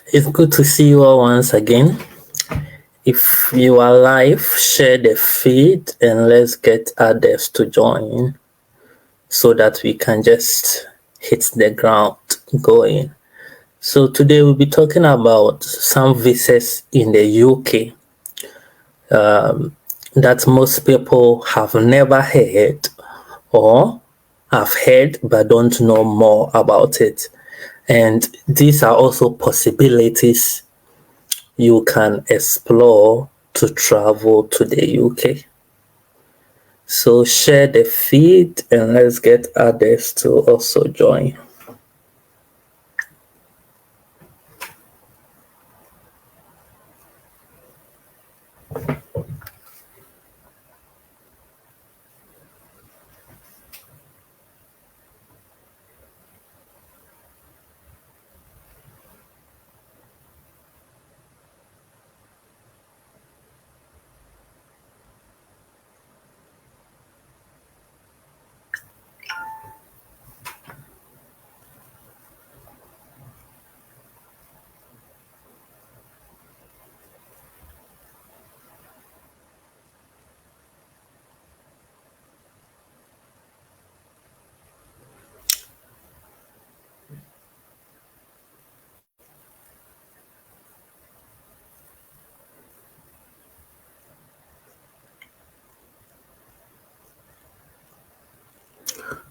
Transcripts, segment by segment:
It's good to see you all once again. If you are live, share the feed and let's get others to join so that we can just hit the ground going. So today we'll be talking about some visas in the UK that most people have never heard or have heard but don't know more about it. And these are also possibilities you can explore to travel to the UK. So share the feed and let's get others to also join.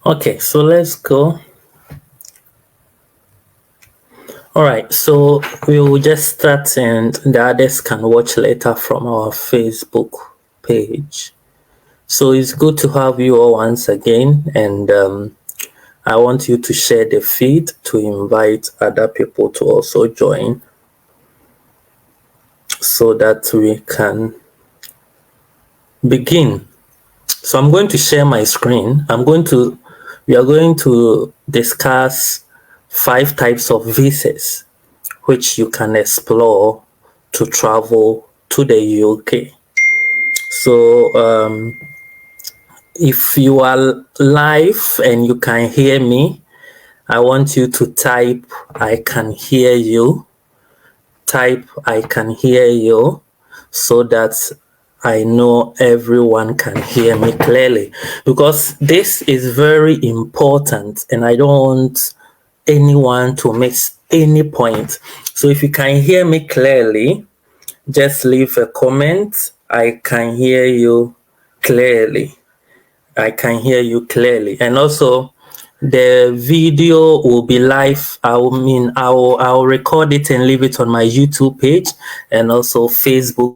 Okay, so let's go. All right, so we will just start and the others can watch later from our Facebook page. So it's good to have you all once again, and I want you to share the feed to invite other people to also join so that we can begin. So I'm going to share my screen. We are going to discuss 5 types of visas which you can explore to travel to the UK. So if you are live and you can hear me, I want you to type I can hear you. Type I can hear you so that I know everyone can hear me clearly, because this is very important and I don't want anyone to miss any point. So if you can hear me clearly, just leave a comment. I can hear you clearly. I can hear you clearly. And also the video will be live. I'll record it and leave it on my YouTube page and also Facebook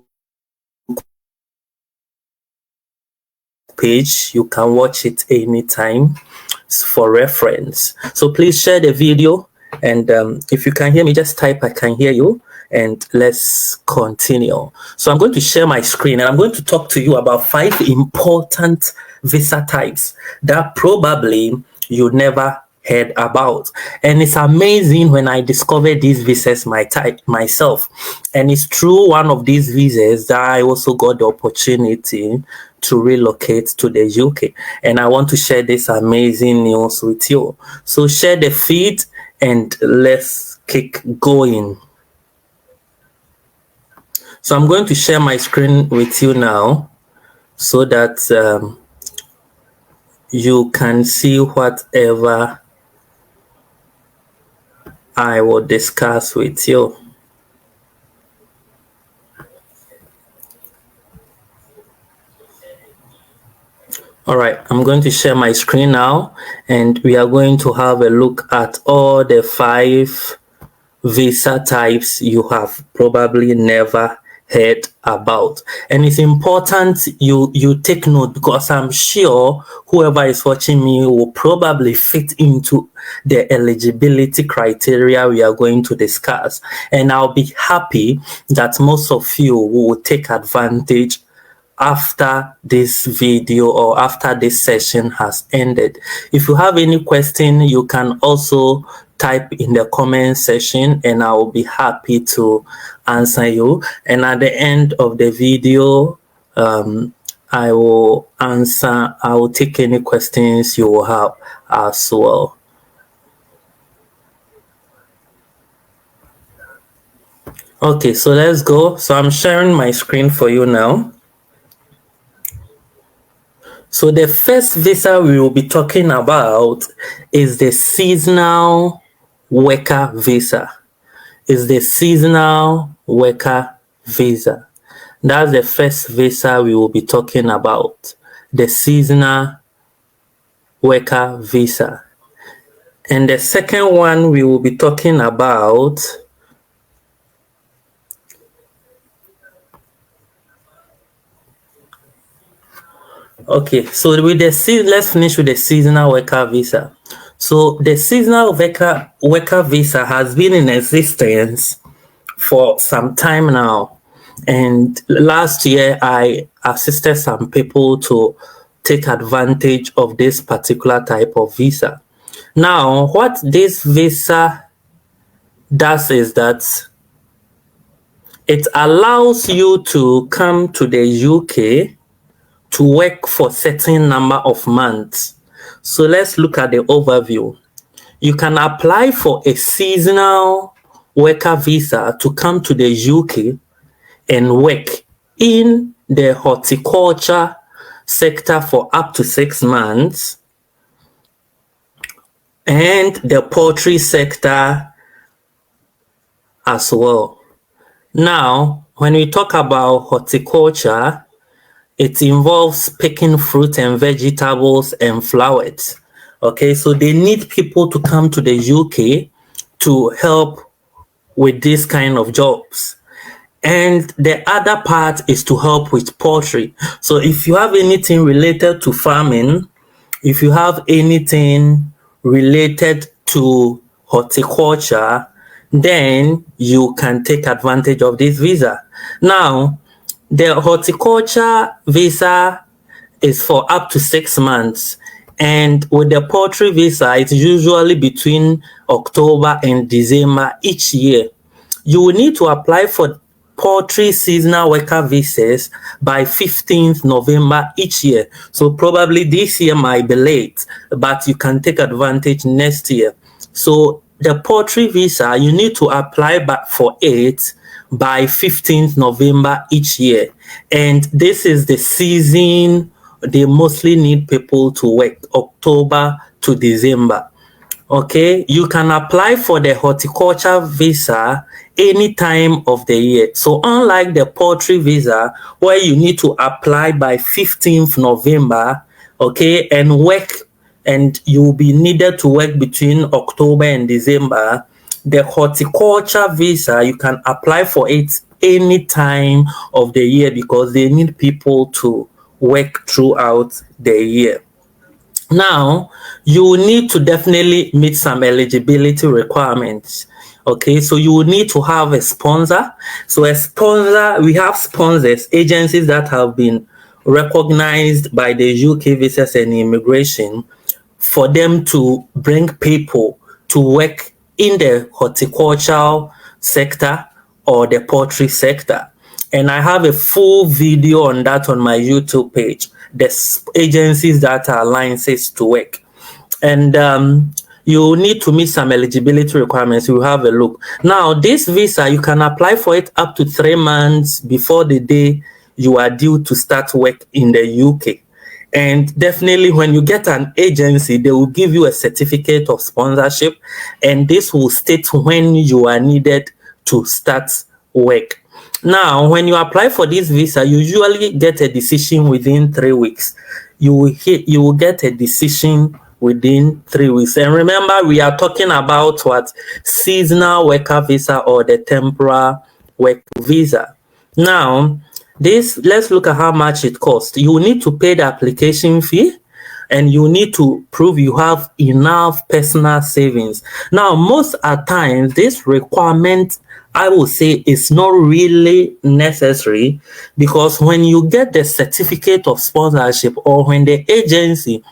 page. You can watch it anytime for reference. So please share the video, and if you can hear me, just type I can hear you and let's continue. So I'm going to share my screen and I'm going to talk to you about 5 important visa types that probably you never heard about. And it's amazing when I discovered these visas myself. And it's through one of these visas that I also got the opportunity to relocate to the UK. And I want to share this amazing news with you. So share the feed and let's keep going. So I'm going to share my screen with you now so that you can see whatever I will discuss with you. All right, I'm going to share my screen now and we are going to have a look at all the 5 visa types you have probably never heard about. And it's important you take note, because I'm sure whoever is watching me will probably fit into the eligibility criteria we are going to discuss. And I'll be happy that most of you will take advantage after this video or after this session has ended. If you have any question, you can also type in the comment section and I will be happy to answer you. And at the end of the video, I will take any questions you will have as well. Okay, so let's go. So I'm sharing my screen for you now. So the first visa we will be talking about is the seasonal worker visa. Is the seasonal worker visa. That's the first visa we will be talking about. The seasonal worker visa. And the second one we will be talking about okay, so with the let's finish with the seasonal worker visa. So the seasonal worker visa has been in existence for some time now. And last year I assisted some people to take advantage of this particular type of visa. Now, what this visa does is that it allows you to come to the UK to work for certain number of months. So let's look at the overview. You can apply for a seasonal worker visa to come to the UK and work in the horticulture sector for up to 6 months and the poultry sector as well. Now, when we talk about horticulture, it involves picking fruit and vegetables and flowers. Okay, so they need people to come to the UK to help with this kind of jobs. And the other part is to help with poultry. So if you have anything related to farming, if you have anything related to horticulture, then you can take advantage of this visa. Now, the horticulture visa is for up to 6 months. And with the poultry visa, it's usually between October and December each year. You will need to apply for poultry seasonal worker visas by 15th November each year. So probably this year might be late, but you can take advantage next year. So the poultry visa, you need to apply back for it by 15th November each year. And this is the season they mostly need people to work, October to December. Okay, you can apply for the horticulture visa any time of the year. So unlike the poultry visa, where you need to apply by 15th November, okay, and work, and you will be needed to work between October and December, the horticulture visa, you can apply for it any time of the year because they need people to work throughout the year. Now, you will need to definitely meet some eligibility requirements. Okay, so you will need to have a sponsor. So a sponsor, we have sponsors, agencies that have been recognized by the UK Visas and Immigration for them to bring people to work in the horticultural sector or the poultry sector. And I have a full video on that on my YouTube page, the agencies that are licensed to work. And you need to meet some eligibility requirements. You have a look. Now, this visa, you can apply for it up to 3 months before the day you are due to start work in the UK. And definitely when you get an agency, they will give you a certificate of sponsorship, and this will state when you are needed to start work. Now, when you apply for this visa, you usually get a decision within 3 weeks. You will get a decision within 3 weeks. And remember, we are talking about what? Seasonal worker visa or the temporary work visa. Now, let's look at how much it costs. You need to pay the application fee, and you need to prove you have enough personal savings. Now, most at times, this requirement, I will say, is not really necessary, because when you get the certificate of sponsorship, or when the agency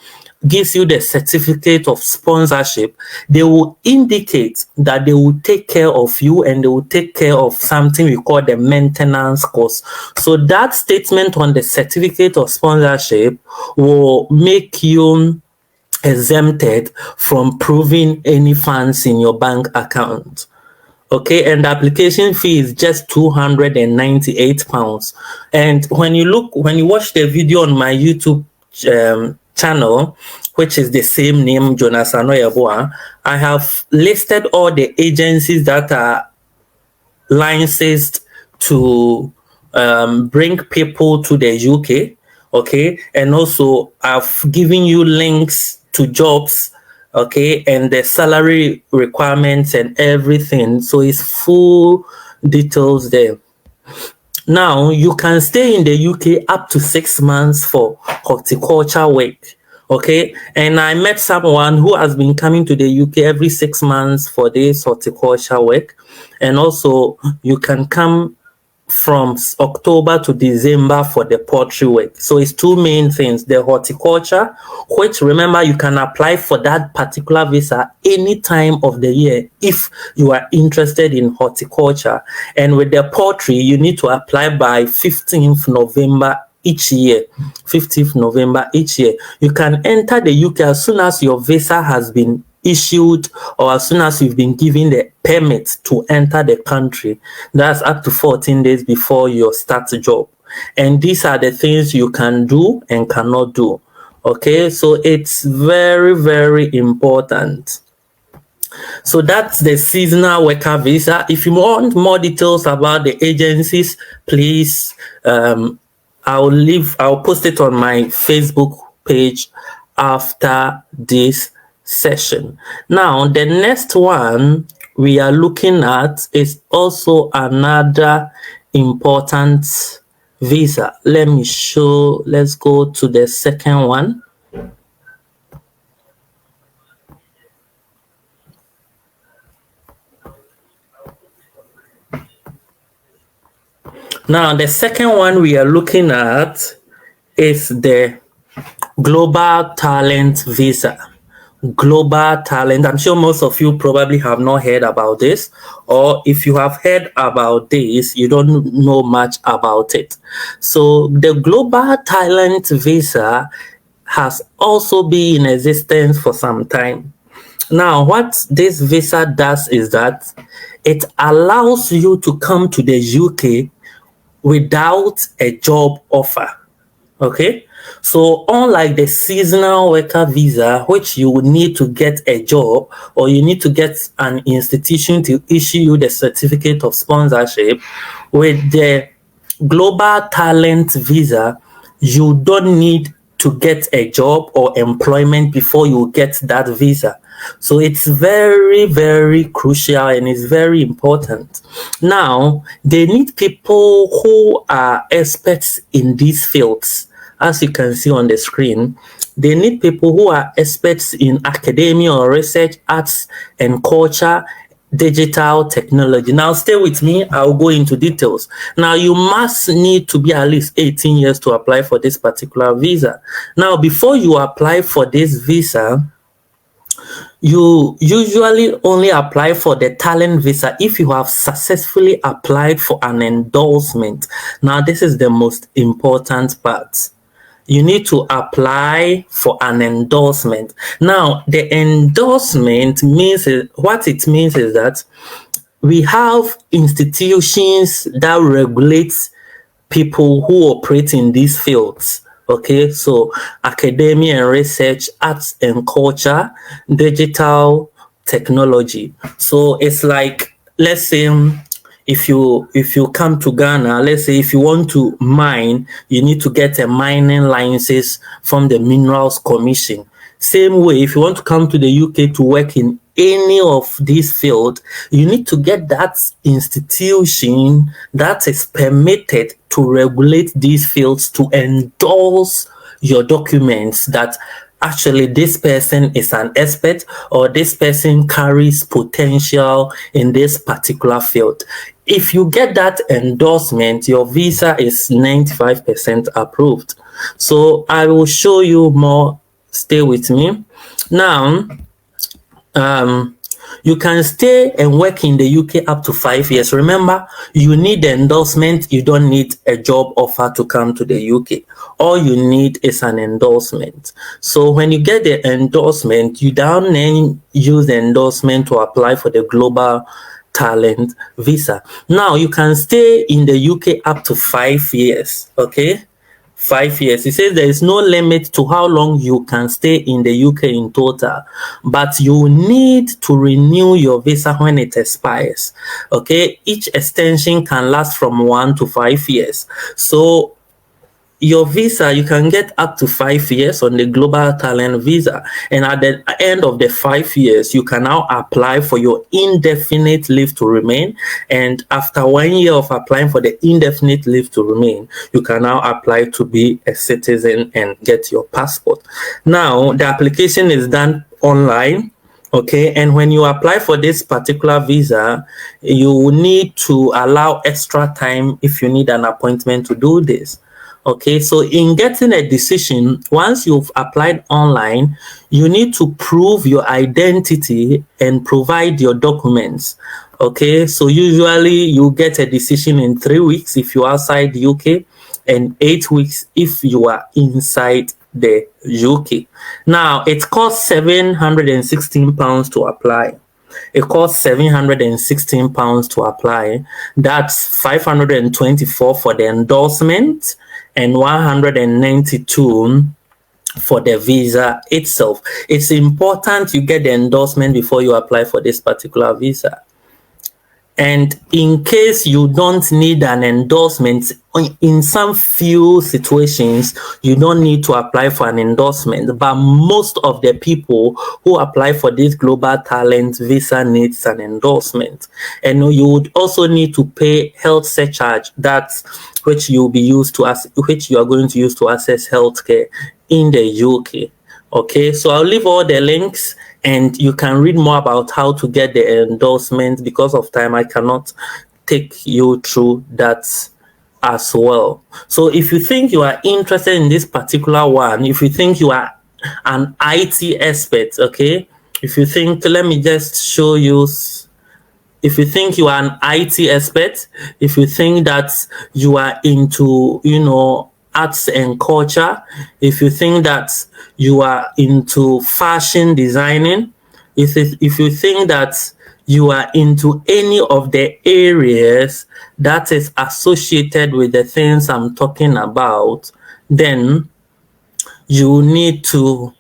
gives you the certificate of sponsorship, they will indicate that they will take care of you, and they will take care of something we call the maintenance cost. So that statement on the certificate of sponsorship will make you exempted from proving any funds in your bank account. Okay, and the application fee is just £298. And when you watch the video on my YouTube channel, which is the same name, Jonas Anoyeboa, I have listed all the agencies that are licensed to bring people to the UK. Okay, and also I've given you links to jobs, okay, and the salary requirements and everything, so it's full details there. Now you can stay in the UK up to 6 months for horticulture work. Okay, and I met someone who has been coming to the UK every 6 months for this horticulture work. And also you can come from October to December for the poultry work. So it's two main things: the horticulture, which, remember, you can apply for that particular visa any time of the year if you are interested in horticulture. And with the poultry, you need to apply by 15th November each year. 15th November each year. You can enter the UK as soon as your visa has been issued, or as soon as you've been given the permit to enter the country. That's up to 14 days before you start the job. And these are the things you can do and cannot do. Okay, so it's very, very important. So that's the seasonal worker visa. If you want more details about the agencies, please, I'll post it on my Facebook page after this session. Now, the next one we are looking at is also another important visa. Let's go to the second one. Now, the second one we are looking at is the Global Talent Visa. Global Talent. I'm sure most of you probably have not heard about this, or if you have heard about this, you don't know much about it. So the Global Talent Visa has also been in existence for some time. Now, what this visa does is that it allows you to come to the UK without a job offer. Okay, so unlike the seasonal worker visa, which you would need to get a job, or you need to get an institution to issue you the certificate of sponsorship, with the Global Talent Visa, you don't need to get a job or employment before you get that visa. So it's very, very crucial and it's very important. Now, they need people who are experts in these fields. As you can see on the screen, they need people who are experts in academia or research, arts and culture, digital technology. Now, stay with me. I'll go into details. Now, you must need to be at least 18 years to apply for this particular visa. Now, before you apply for this visa, you usually only apply for the talent visa if you have successfully applied for an endorsement. Now, this is the most important part. You need to apply for an endorsement. Now, the endorsement means, what it means is that we have institutions that regulate people who operate in these fields. Okay, so academia and research, arts and culture, digital technology. So it's like, let's say, if you come to Ghana, let's say if you want to mine, you need to get a mining license from the Minerals Commission. Same way, if you want to come to the UK to work in any of these fields, you need to get that institution that is permitted to regulate these fields to endorse your documents that actually this person is an expert or this person carries potential in this particular field. If you get that endorsement, your visa is 95% approved. So I will show you more. Stay with me. Now, you can stay and work in the UK up to 5 years. Remember, you need the endorsement. You don't need a job offer to come to the UK. All you need is an endorsement. So when you get the endorsement, you then use the endorsement to apply for the Global talent visa. Now you can stay in the UK up to 5 years, okay? 5 years. It says there is no limit to how long you can stay in the UK in total, but you need to renew your visa when it expires. Okay, each extension can last from 1 to 5 years. So your visa, you can get up to 5 years on the global talent visa, and at the end of the 5 years you can now apply for your indefinite leave to remain. And after 1 year of applying for the indefinite leave to remain, you can now apply to be a citizen and get your passport. Now the application is done online, okay, and when you apply for this particular visa, you need to allow extra time if you need an appointment to do this. Okay, so in getting a decision, once you've applied online, you need to prove your identity and provide your documents. Okay, so usually you get a decision in 3 weeks if you're outside the UK, and 8 weeks if you are inside the UK. Now, it costs £716 to apply. It costs £716 to apply. That's 524 for the endorsement and 192 for the visa itself. It's important you get the endorsement before you apply for this particular visa. And in case you don't need an endorsement, in some few situations, you don't need to apply for an endorsement. But most of the people who apply for this global talent visa needs an endorsement. And you would also need to pay health surcharge, that's which you are going to use to access healthcare in the UK. Okay, so I'll leave all the links, and you can read more about how to get the endorsement. Because of time, I cannot take you through that as well. So if you think you are interested in this particular one, if you think you are an IT expert, okay, if you think, let me just show you. If you think you are an IT expert, if you think that you are into, arts and culture, if you think that you are into fashion designing, if you think that you are into any of the areas that is associated with the things I'm talking about, then you need to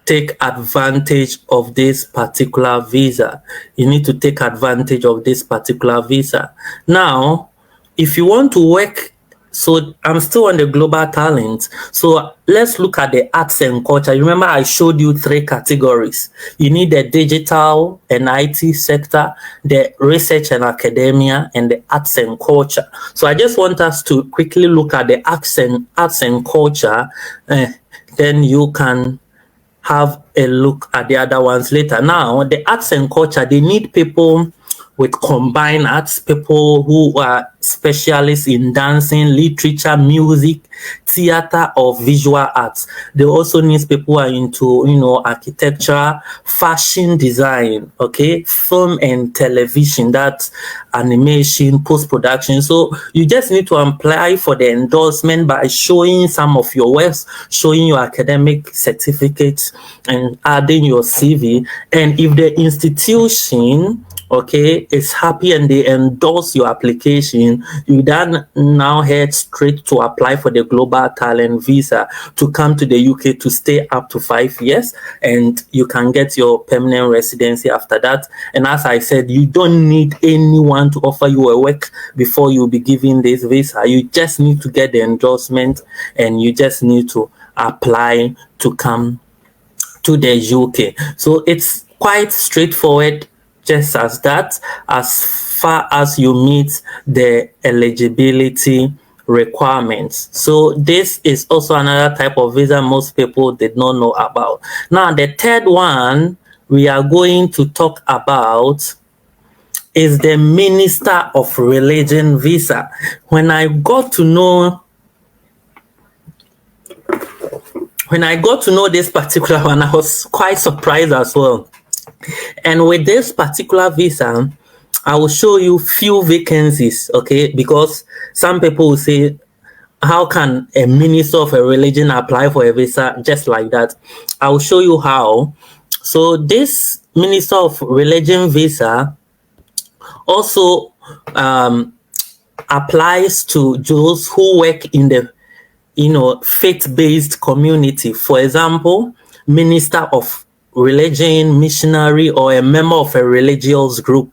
take advantage of this particular visa. You need to take advantage of this particular visa. Now, if you want to work, so I'm still on the global talent. So let's look at the arts and culture. Remember, I showed you 3 categories. You need the digital and IT sector, the research and academia, and the arts and culture. So I just want us to quickly look at the arts and culture. Then you can have a look at the other ones later. Now, the arts and culture, they need people with combined arts, people who are specialists in dancing, literature, music, theater, or visual arts. They also need people who are into, architecture, fashion design, okay, film and television, that's animation, post-production. So you just need to apply for the endorsement by showing some of your works, showing your academic certificates, and adding your CV. And if the institution, okay, is happy and they endorse your application, you then now head straight to apply for the global talent visa to come to the UK to stay up to 5 years, and you can get your permanent residency after that. And as I said, you don't need anyone to offer you a work before you'll be given this visa. You just need to get the endorsement, and you just need to apply to come to the UK. So it's quite straightforward, just as that, as far as you meet the eligibility requirements. So this is also another type of visa most people did not know about. Now, the third one we are going to talk about is the Minister of Religion visa. When I got to know this particular one, I was quite surprised as well. And with this particular visa, I will show you few vacancies, okay? Because some people will say, how can a minister of a religion apply for a visa just like that? I will show you how. So this Minister of Religion visa also applies to those who work in the faith-based community. For example, minister of religion, missionary, or a member of a religious group.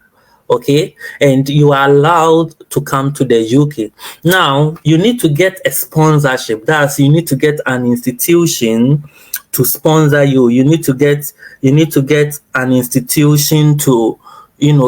Okay, and you are allowed to come to the UK. Now you need to get a sponsorship. That's, you need to get an institution to sponsor you. You need to get an institution to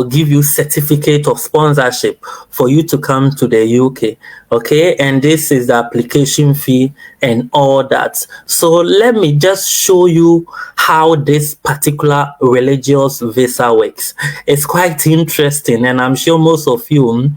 give you certificate of sponsorship for you to come to the UK. Okay, and this is the application fee and all that. So let me just show you how this particular religious visa works. It's quite interesting, and I'm sure most of you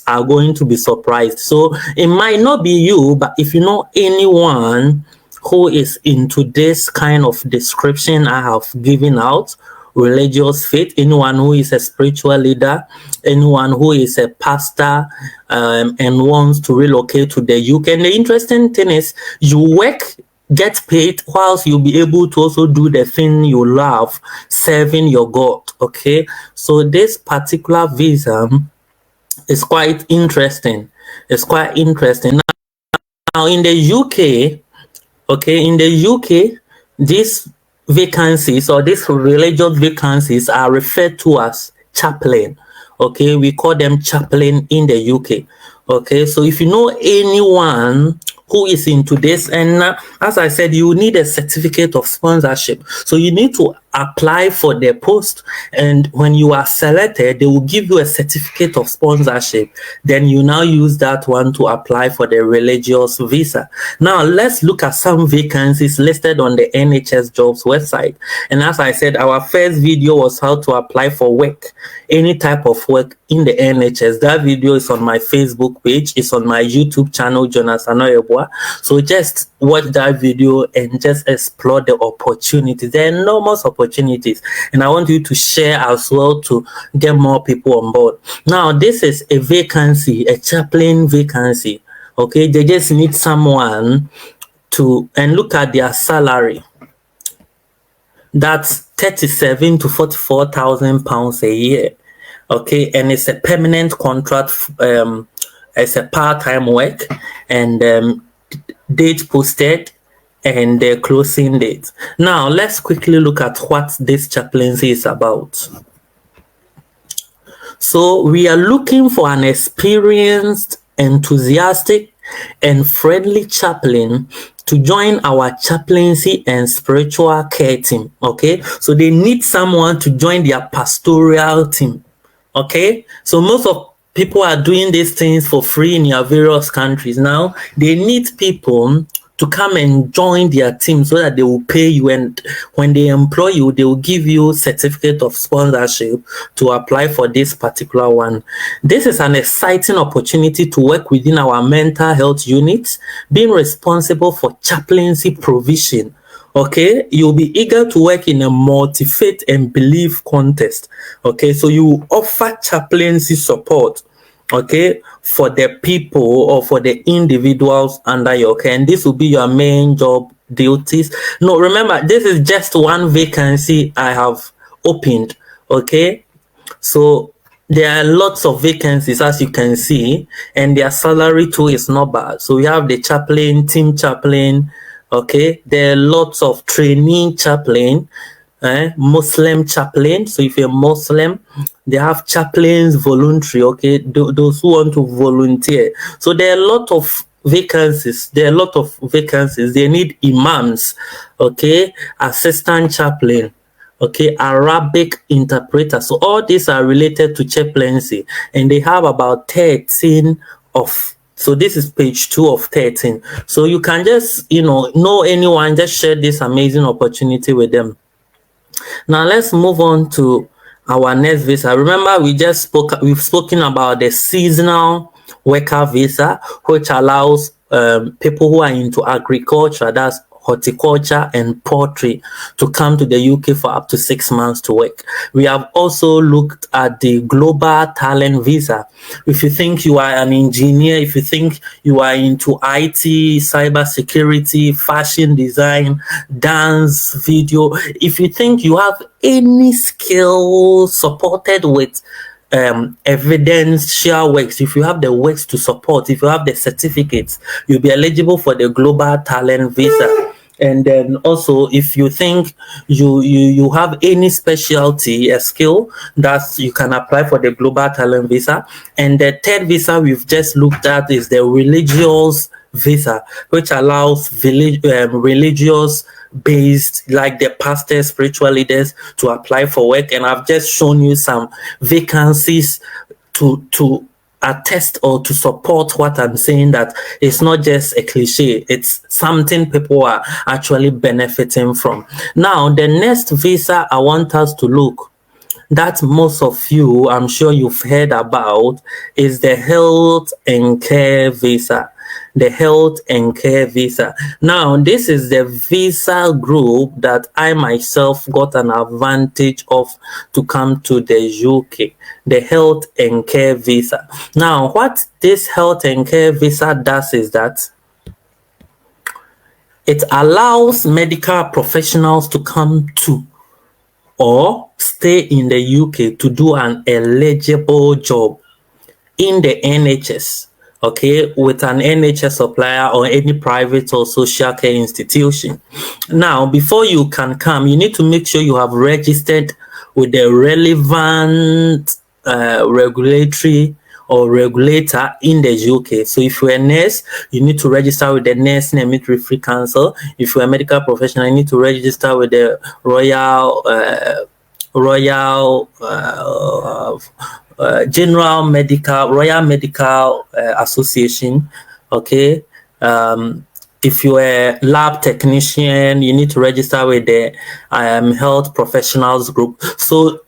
are going to be surprised. So it might not be you, but if you know anyone who is into this kind of description I have given out, religious faith, anyone who is a spiritual leader, anyone who is a pastor, and wants to relocate to the UK. And the interesting thing is, you work, get paid, whilst you'll be able to also do the thing you love, serving your God. Okay, so this particular visa is quite interesting. It's quite interesting. Now in the UK, okay, in the UK, these vacancies or these religious vacancies are referred to as chaplain. Okay, we call them chaplain in the UK. Okay, so if you know anyone who is into this, and as I said, you need a certificate of sponsorship. So you need to apply for the post, and when you are selected, they will give you a certificate of sponsorship. Then you now use that one to apply for the religious visa. Now let's look at some vacancies listed on the NHS jobs website. And as I said, our first video was how to apply for work, any type of work in the NHS. That video is on my Facebook page, it's on my YouTube channel, Jonas Anoyebwa. So just watch that video and just explore the opportunities. There are enormous opportunities, and I want you to share as well to get more people on board. Now this is a vacancy, a chaplain vacancy. Okay, they just need someone to, and look at their salary. That's 37 to 44,000 pounds a year. Okay, and it's a permanent contract. It's a part-time work, and date posted and the closing date. Now let's quickly look at what this chaplaincy is about. So we are looking for an experienced, enthusiastic, and friendly chaplain to join our chaplaincy and spiritual care team. Okay, so they need someone to join their pastoral team. Okay, so most of people are doing these things for free in your various countries. Now they need people to come and join their team so that they will pay you, and when they employ you, they will give you certificate of sponsorship to apply for this particular one. This is an exciting opportunity to work within our mental health unit, being responsible for chaplaincy provision. Okay, you'll be eager to work in a multi-faith and belief context. Okay, so you offer chaplaincy support, okay, for the people or for the individuals under your care, and this will be your main job duties. No, remember, this is just one vacancy I have opened. Okay, so there are lots of vacancies, as you can see, and their salary too is not bad. So we have the chaplain, team chaplain. Okay, there are lots of trainee chaplain, Muslim chaplain. So if you're Muslim, they have chaplains voluntary. Okay, those who want to volunteer. So there are a lot of vacancies. There are a lot of vacancies. They need imams. Okay, assistant chaplain. Okay, Arabic interpreter. So all these are related to chaplaincy, and they have about 13 of. So this is page 2 of 13. So you can just, know anyone, just share this amazing opportunity with them. Now let's move on to our next visa. Remember, we've spoken about the seasonal worker visa, which allows people who are into agriculture, that's horticulture and poultry, to come to the UK for up to 6 months to work. We have also looked at the global talent visa. If you think you are an engineer, if you think you are into IT, cyber security, fashion design, dance, video, if you think you have any skill supported with evidential works, if you have the works to support, if you have the certificates, you'll be eligible for the global talent visa. And then also, if you think you have any specialty, a skill, that you can apply for the global talent visa. And the third visa we've just looked at is the religious visa, which allows religious based, like the pastors, spiritual leaders, to apply for work. And I've just shown you some vacancies to attest or to support what I'm saying, that it's not just a cliche, it's something people are actually benefiting from. Now, the next visa I want us to look, that most of you, I'm sure you've heard about, is the health and care visa. The health and care visa. Now, this is the visa group that I myself got an advantage of to come to the UK, the health and care visa. Now, what this health and care visa does is that it allows medical professionals to come to or stay in the UK to do an eligible job in the NHS, okay, with an NHS supplier or any private or social care institution. Now, before you can come, you need to make sure you have registered with the relevant regulatory or regulator in the UK. So if you're a nurse, you need to register with the Nursing and Midwifery Council. If you're a medical professional, you need to register with the Royal Medical Association. Okay. If you're a lab technician, you need to register with the health professionals group. So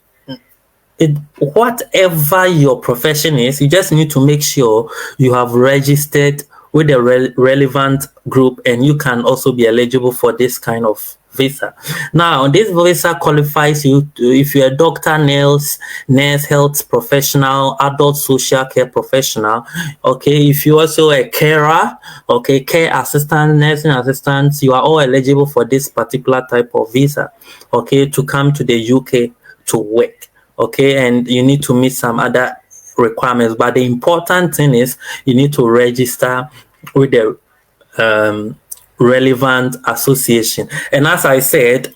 whatever your profession is, you just need to make sure you have registered with the relevant group, and you can also be eligible for this kind of visa. Now, this visa qualifies you if you're a doctor, nurse, health professional, adult social care professional. Okay, if you're also a carer, okay, care assistant, nursing assistants, you are all eligible for this particular type of visa, okay, to come to the UK to work. Okay, and you need to meet some other requirements, but the important thing is you need to register with the relevant association. And as I said,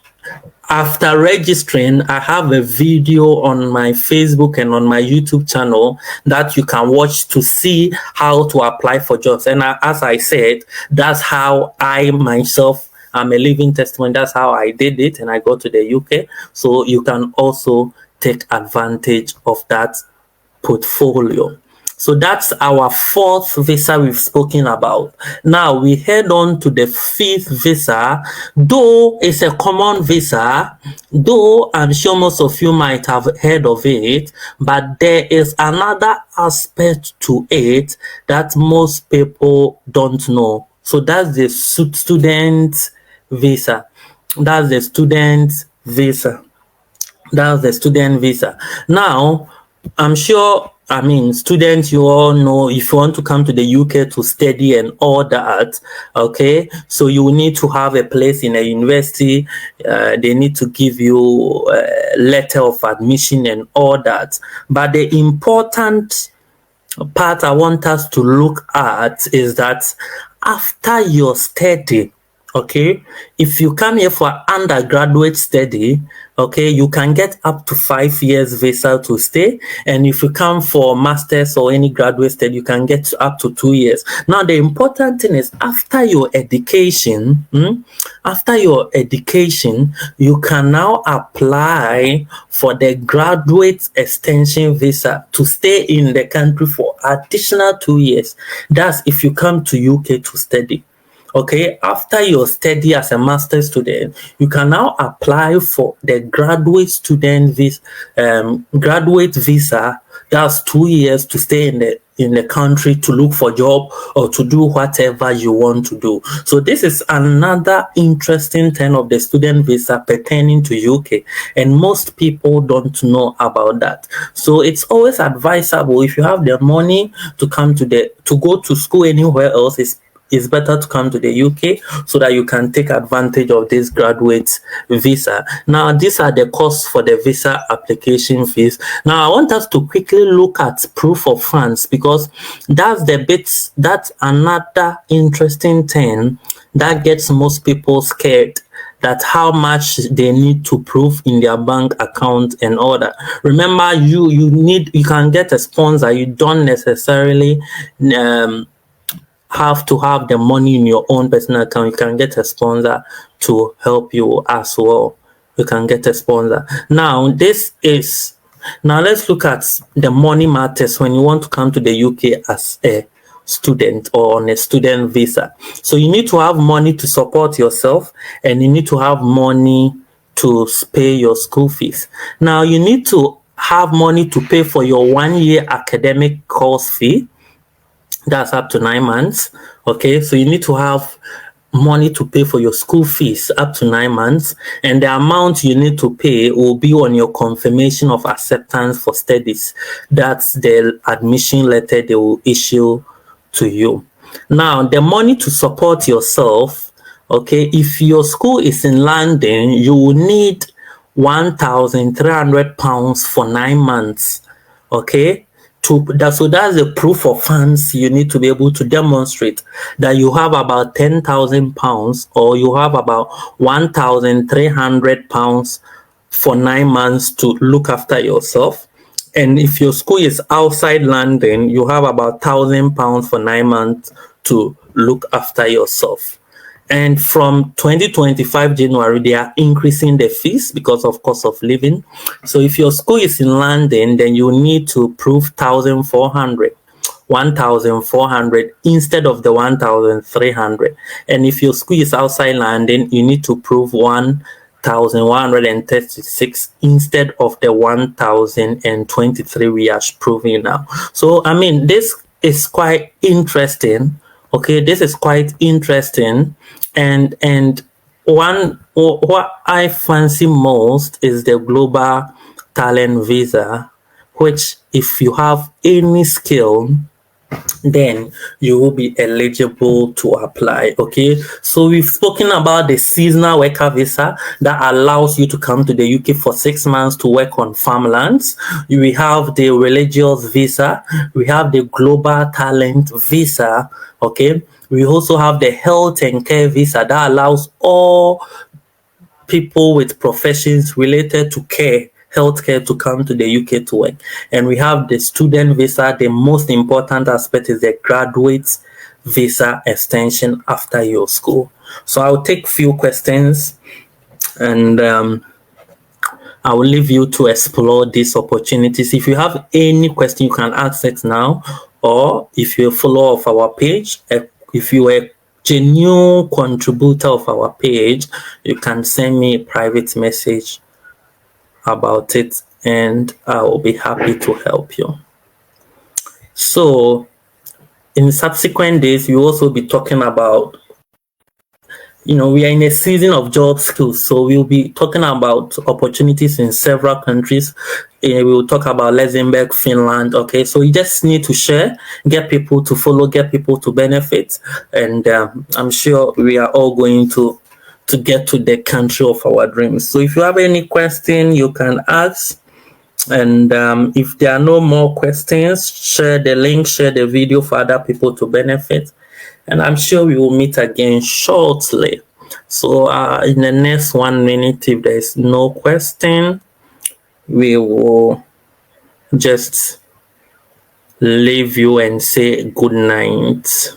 after registering, I have a video on my Facebook and on my YouTube channel that you can watch to see how to apply for jobs. And as I said, that's how I myself, I'm a living testimony. That's how I did it, and I go to the UK. So you can also take advantage of that portfolio. So that's our fourth visa we've spoken about. Now we head on to the fifth visa. Though it's a common visa, though I'm sure most of you might have heard of it, but there is another aspect to it that most people don't know. So that's the student visa. That's the student visa. That's the student visa. Now, I'm sure, students, you all know, if you want to come to the UK to study and all that, okay, so you need to have a place in a university. They need to give you a letter of admission and all that. But the important part I want us to look at is that after your study, okay, if you come here for undergraduate study, okay, you can get up to 5 years visa to stay. And if you come for master's or any graduate study, you can get up to 2 years. Now, the important thing is after your education, you can now apply for the graduate extension visa to stay in the country for additional 2 years. That's if you come to UK to study. Okay, after your study as a master student, you can now apply for the graduate student visa. That's 2 years to stay in the country to look for job or to do whatever you want to do. So this is another interesting thing of the student visa pertaining to UK, and most people don't know about that. So it's always advisable, if you have the money to come to go to school anywhere else, it's better to come to the UK so that you can take advantage of this graduate visa. Now, these are the costs for the visa application fees. Now, I want us to quickly look at proof of funds, because that's another interesting thing that gets most people scared, that how much they need to prove in their bank account and all that. Remember, you can get a sponsor. You don't necessarily have to have the money in your own personal account. You can get a sponsor to help you as well. You can get a sponsor. Now let's look at the money matters when you want to come to the UK as a student or on a student visa. So you need to have money to support yourself, and you need to have money to pay your school fees. Now, you need to have money to pay for your 1-year academic course fee. That's up to 9 months. Okay, so you need to have money to pay for your school fees up to 9 months, and the amount you need to pay will be on your confirmation of acceptance for studies. That's the admission letter they will issue to you. Now, the money to support yourself, okay, if your school is in London, you will need £1,300 for 9 months. Okay, so that's the proof of funds you need to be able to demonstrate that you have about £10,000 or you have about £1,300 for 9 months to look after yourself. And if your school is outside London, you have about £1,000 for 9 months to look after yourself. And from 2025 January, they are increasing the fees because of cost of living. So if your school is in London, then you need to prove 1,400 instead of the 1,300. And if your school is outside London, you need to prove 1,136 instead of the 1,023 we are proving now. So, I mean, this is quite interesting. Okay, this is quite interesting. And what I fancy most is the global talent visa, which if you have any skill, then you will be eligible to apply. Okay, so we've spoken about the seasonal worker visa that allows you to come to the UK for 6 months to work on farmlands. We have the religious visa, we have the global talent visa. Okay, we also have the health and care visa that allows all people with professions related to care, healthcare, to come to the UK to work. And we have the student visa. The most important aspect is the graduate visa extension after your school. So I'll take few questions, and I will leave you to explore these opportunities. If you have any question, you can ask it now, or if you're a follower of our page, if you are a genuine contributor of our page, you can send me a private message about it, and I will be happy to help you. So in subsequent days, we'll also be talking about, we are in a season of job skills, so we'll be talking about opportunities in several countries. We'll talk about Luxembourg, Finland. Okay, so you just need to share, get people to follow, get people to benefit, and I'm sure we are all going to get to the country of our dreams. So if you have any question, you can ask. And if there are no more questions, share the link, share the video for other people to benefit. And I'm sure we will meet again shortly. So in the next 1 minute, if there is no question, we will just leave you and say good night.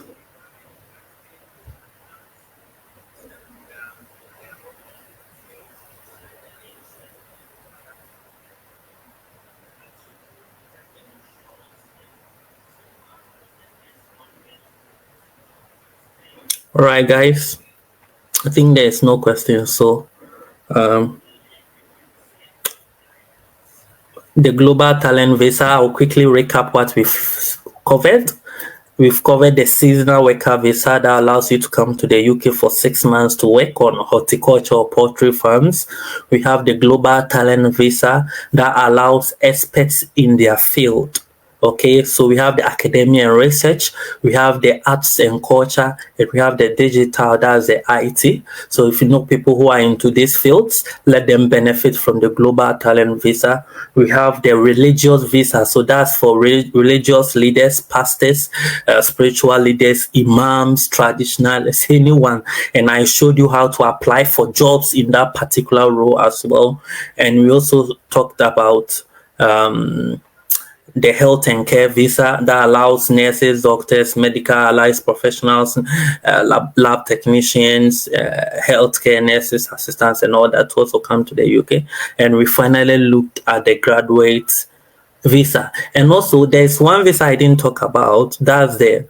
All right, guys, I think there's no question. So the global talent visa, I'll quickly recap what we've covered. We've covered the seasonal worker visa that allows you to come to the UK for 6 months to work on horticulture or poultry farms. We have the global talent visa that allows experts in their field Okay, so we have the academia and research, we have the arts and culture, and we have the digital, that's the IT. So if you know people who are into these fields, let them benefit from the global talent visa. We have the religious visa, so that's for religious leaders, pastors, spiritual leaders, imams, traditionalists, anyone. And I showed you how to apply for jobs in that particular role as well. And we also talked about the health and care visa that allows nurses, doctors, medical allied professionals, lab technicians, healthcare nurses, assistants, and all that to also come to the UK. And we finally looked at the graduate visa. And also, there's one visa I didn't talk about. That's the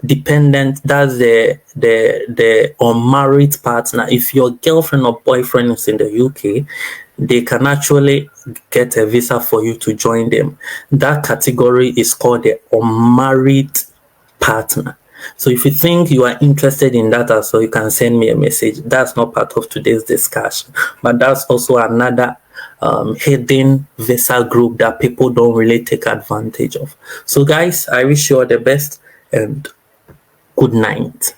dependent. That's the unmarried partner. If your girlfriend or boyfriend is in the UK, they can actually get a visa for you to join them. That category is called the unmarried partner. So if you think you are interested in that also, you can send me a message. That's not part of today's discussion, but that's also another hidden visa group that people don't really take advantage of. So guys, I wish you all the best and good night.